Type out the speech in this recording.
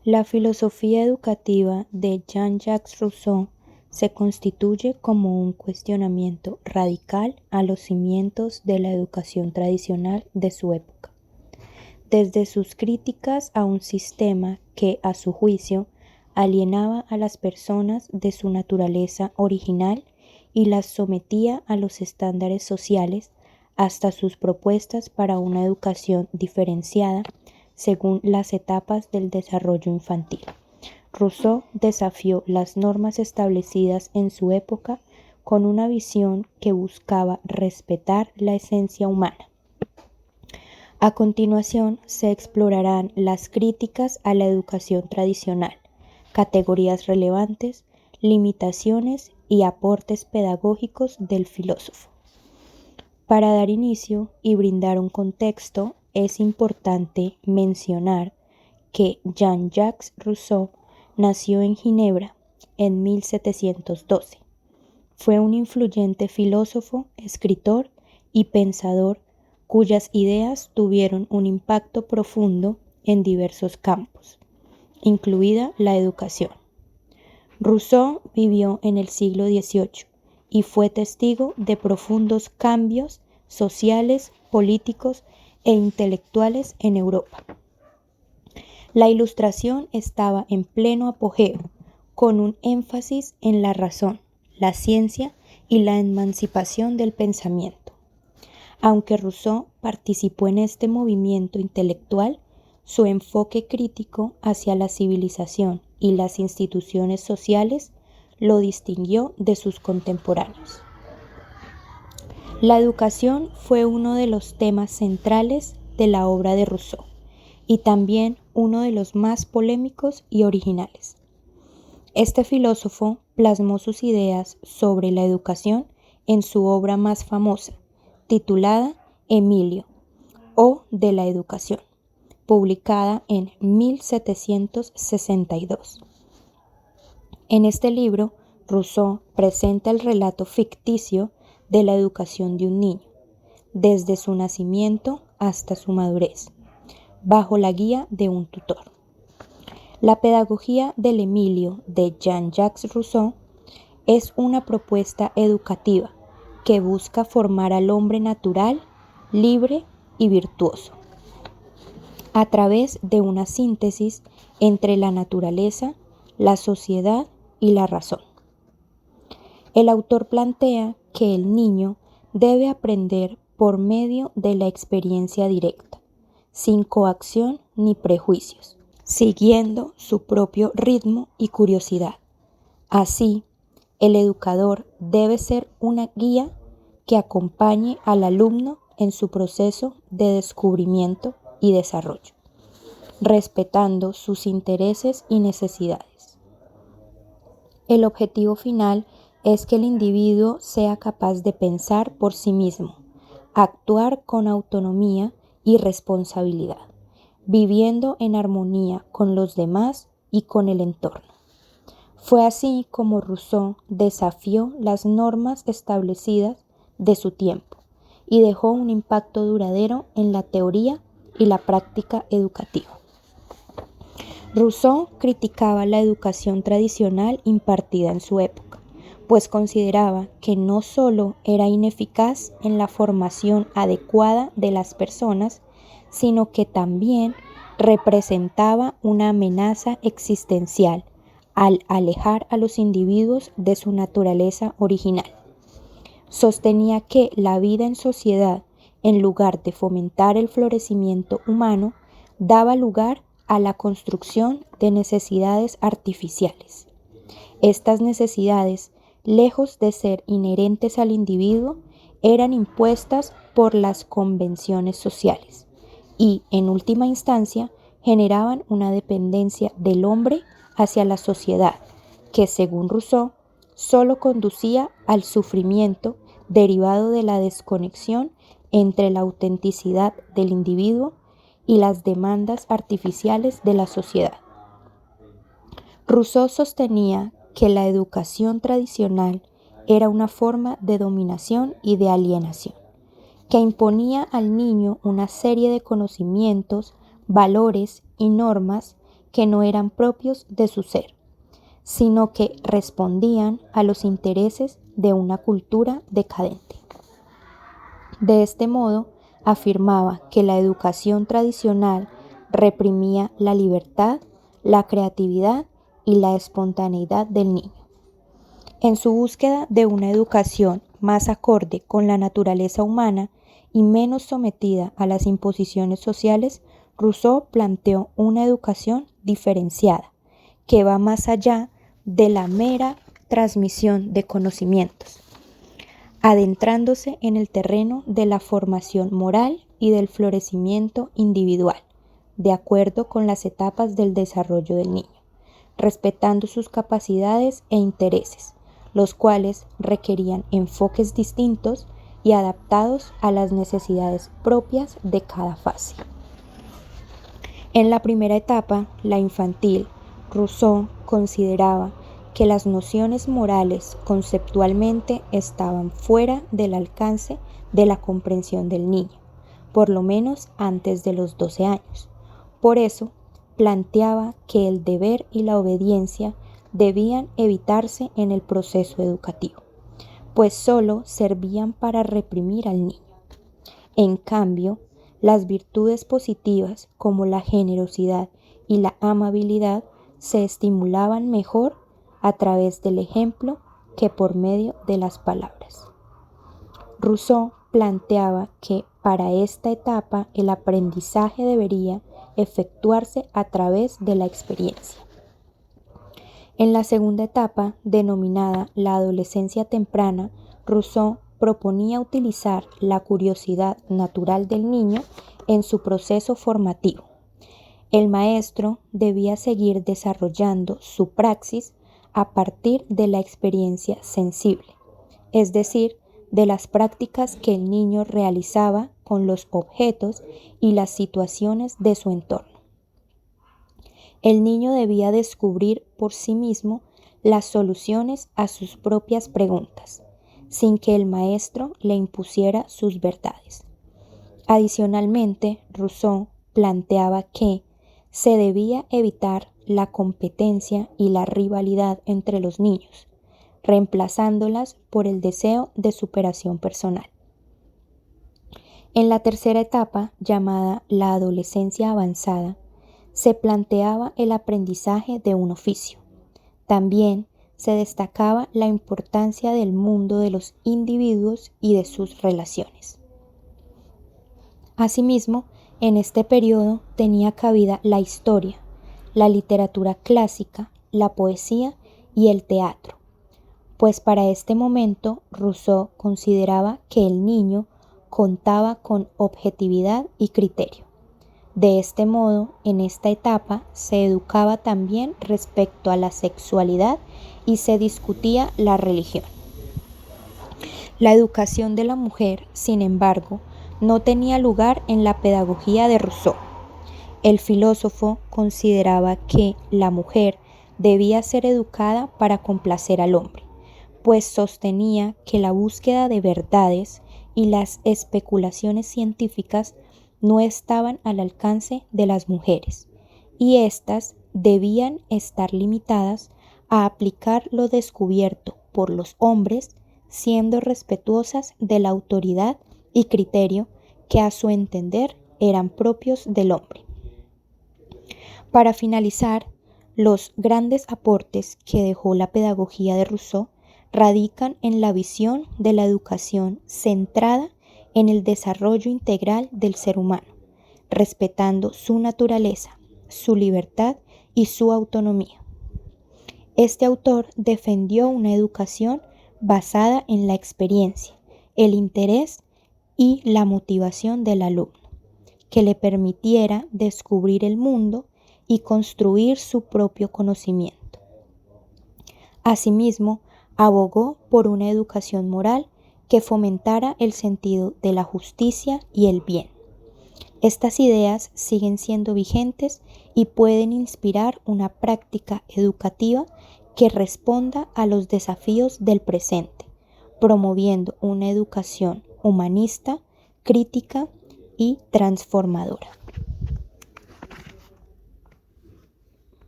La filosofía educativa de Jean-Jacques Rousseau se constituye como un cuestionamiento radical a los cimientos de la educación tradicional de su época. Desde sus críticas a un sistema que, a su juicio, alienaba a las personas de su naturaleza original y las sometía a los estándares sociales, hasta sus propuestas para una educación diferenciada según las etapas del desarrollo infantil. Rousseau desafió las normas establecidas en su época con una visión que buscaba respetar la esencia humana. A continuación se explorarán las críticas a la educación tradicional, categorías relevantes, limitaciones y aportes pedagógicos del filósofo. Para dar inicio y brindar un contexto, es importante mencionar que Jean-Jacques Rousseau nació en Ginebra en 1712. Fue un influyente filósofo, escritor y pensador cuyas ideas tuvieron un impacto profundo en diversos campos, incluida la educación. Rousseau vivió en el siglo XVIII y fue testigo de profundos cambios sociales, políticos e intelectuales en Europa. La Ilustración estaba en pleno apogeo, con un énfasis en la razón, la ciencia y la emancipación del pensamiento. Aunque Rousseau participó en este movimiento intelectual, su enfoque crítico hacia la civilización y las instituciones sociales lo distinguió de sus contemporáneos. La educación fue uno de los temas centrales de la obra de Rousseau y también uno de los más polémicos y originales. Este filósofo plasmó sus ideas sobre la educación en su obra más famosa, titulada Emilio, o de la educación, publicada en 1762. En este libro, Rousseau presenta el relato ficticio de la educación de un niño, desde su nacimiento hasta su madurez, bajo la guía de un tutor. La pedagogía del Emilio de Jean-Jacques Rousseau es una propuesta educativa que busca formar al hombre natural, libre y virtuoso, a través de una síntesis entre la naturaleza, la sociedad y la razón. El autor plantea que el niño debe aprender por medio de la experiencia directa, sin coacción ni prejuicios, siguiendo su propio ritmo y curiosidad. Así, el educador debe ser una guía que acompañe al alumno en su proceso de descubrimiento y desarrollo, respetando sus intereses y necesidades. El objetivo final es que el individuo sea capaz de pensar por sí mismo, actuar con autonomía y responsabilidad, viviendo en armonía con los demás y con el entorno. Fue así como Rousseau desafió las normas establecidas de su tiempo y dejó un impacto duradero en la teoría y la práctica educativa. Rousseau criticaba la educación tradicional impartida en su época, pues consideraba que no solo era ineficaz en la formación adecuada de las personas, sino que también representaba una amenaza existencial al alejar a los individuos de su naturaleza original. Sostenía que la vida en sociedad, en lugar de fomentar el florecimiento humano, daba lugar a la construcción de necesidades artificiales. Estas necesidades, lejos de ser inherentes al individuo, eran impuestas por las convenciones sociales y, en última instancia, generaban una dependencia del hombre hacia la sociedad que, según Rousseau, solo conducía al sufrimiento derivado de la desconexión entre la autenticidad del individuo y las demandas artificiales de la sociedad. Rousseau sostenía que la educación tradicional era una forma de dominación y de alienación, que imponía al niño una serie de conocimientos, valores y normas que no eran propios de su ser, sino que respondían a los intereses de una cultura decadente. De este modo, afirmaba que la educación tradicional reprimía la libertad, la creatividad y la espontaneidad del niño. En su búsqueda de una educación más acorde con la naturaleza humana y menos sometida a las imposiciones sociales, Rousseau planteó una educación diferenciada, que va más allá de la mera transmisión de conocimientos, adentrándose en el terreno de la formación moral y del florecimiento individual, de acuerdo con las etapas del desarrollo del niño, respetando sus capacidades e intereses, los cuales requerían enfoques distintos y adaptados a las necesidades propias de cada fase. En la primera etapa, la infantil, Rousseau consideraba que las nociones morales conceptualmente estaban fuera del alcance de la comprensión del niño, por lo menos antes de los 12 años. Por eso, planteaba que el deber y la obediencia debían evitarse en el proceso educativo, pues solo servían para reprimir al niño. En cambio, las virtudes positivas como la generosidad y la amabilidad se estimulaban mejor a través del ejemplo que por medio de las palabras. Rousseau planteaba que para esta etapa el aprendizaje debería efectuarse a través de la experiencia. En la segunda etapa, denominada la adolescencia temprana, Rousseau proponía utilizar la curiosidad natural del niño en su proceso formativo. El maestro debía seguir desarrollando su praxis a partir de la experiencia sensible, es decir, de las prácticas que el niño realizaba con los objetos y las situaciones de su entorno. El niño debía descubrir por sí mismo las soluciones a sus propias preguntas, sin que el maestro le impusiera sus verdades. Adicionalmente, Rousseau planteaba que se debía evitar la competencia y la rivalidad entre los niños, reemplazándolas por el deseo de superación personal. En la tercera etapa, llamada la adolescencia avanzada, se planteaba el aprendizaje de un oficio. También se destacaba la importancia del mundo de los individuos y de sus relaciones. Asimismo, en este periodo tenía cabida la historia, la literatura clásica, la poesía y el teatro, pues para este momento Rousseau consideraba que el niño contaba con objetividad y criterio. De este modo, en esta etapa se educaba también respecto a la sexualidad y se discutía la religión. La educación de la mujer, sin embargo, no tenía lugar en la pedagogía de Rousseau. El filósofo consideraba que la mujer debía ser educada para complacer al hombre, pues sostenía que la búsqueda de verdades y las especulaciones científicas no estaban al alcance de las mujeres, y éstas debían estar limitadas a aplicar lo descubierto por los hombres, siendo respetuosas de la autoridad y criterio que a su entender eran propios del hombre. Para finalizar, los grandes aportes que dejó la pedagogía de Rousseau radican en la visión de la educación centrada en el desarrollo integral del ser humano, respetando su naturaleza, su libertad y su autonomía. Este autor defendió una educación basada en la experiencia, el interés y la motivación del alumno, que le permitiera descubrir el mundo y construir su propio conocimiento. Asimismo, abogó por una educación moral que fomentara el sentido de la justicia y el bien. Estas ideas siguen siendo vigentes y pueden inspirar una práctica educativa que responda a los desafíos del presente, promoviendo una educación humanista, crítica y transformadora.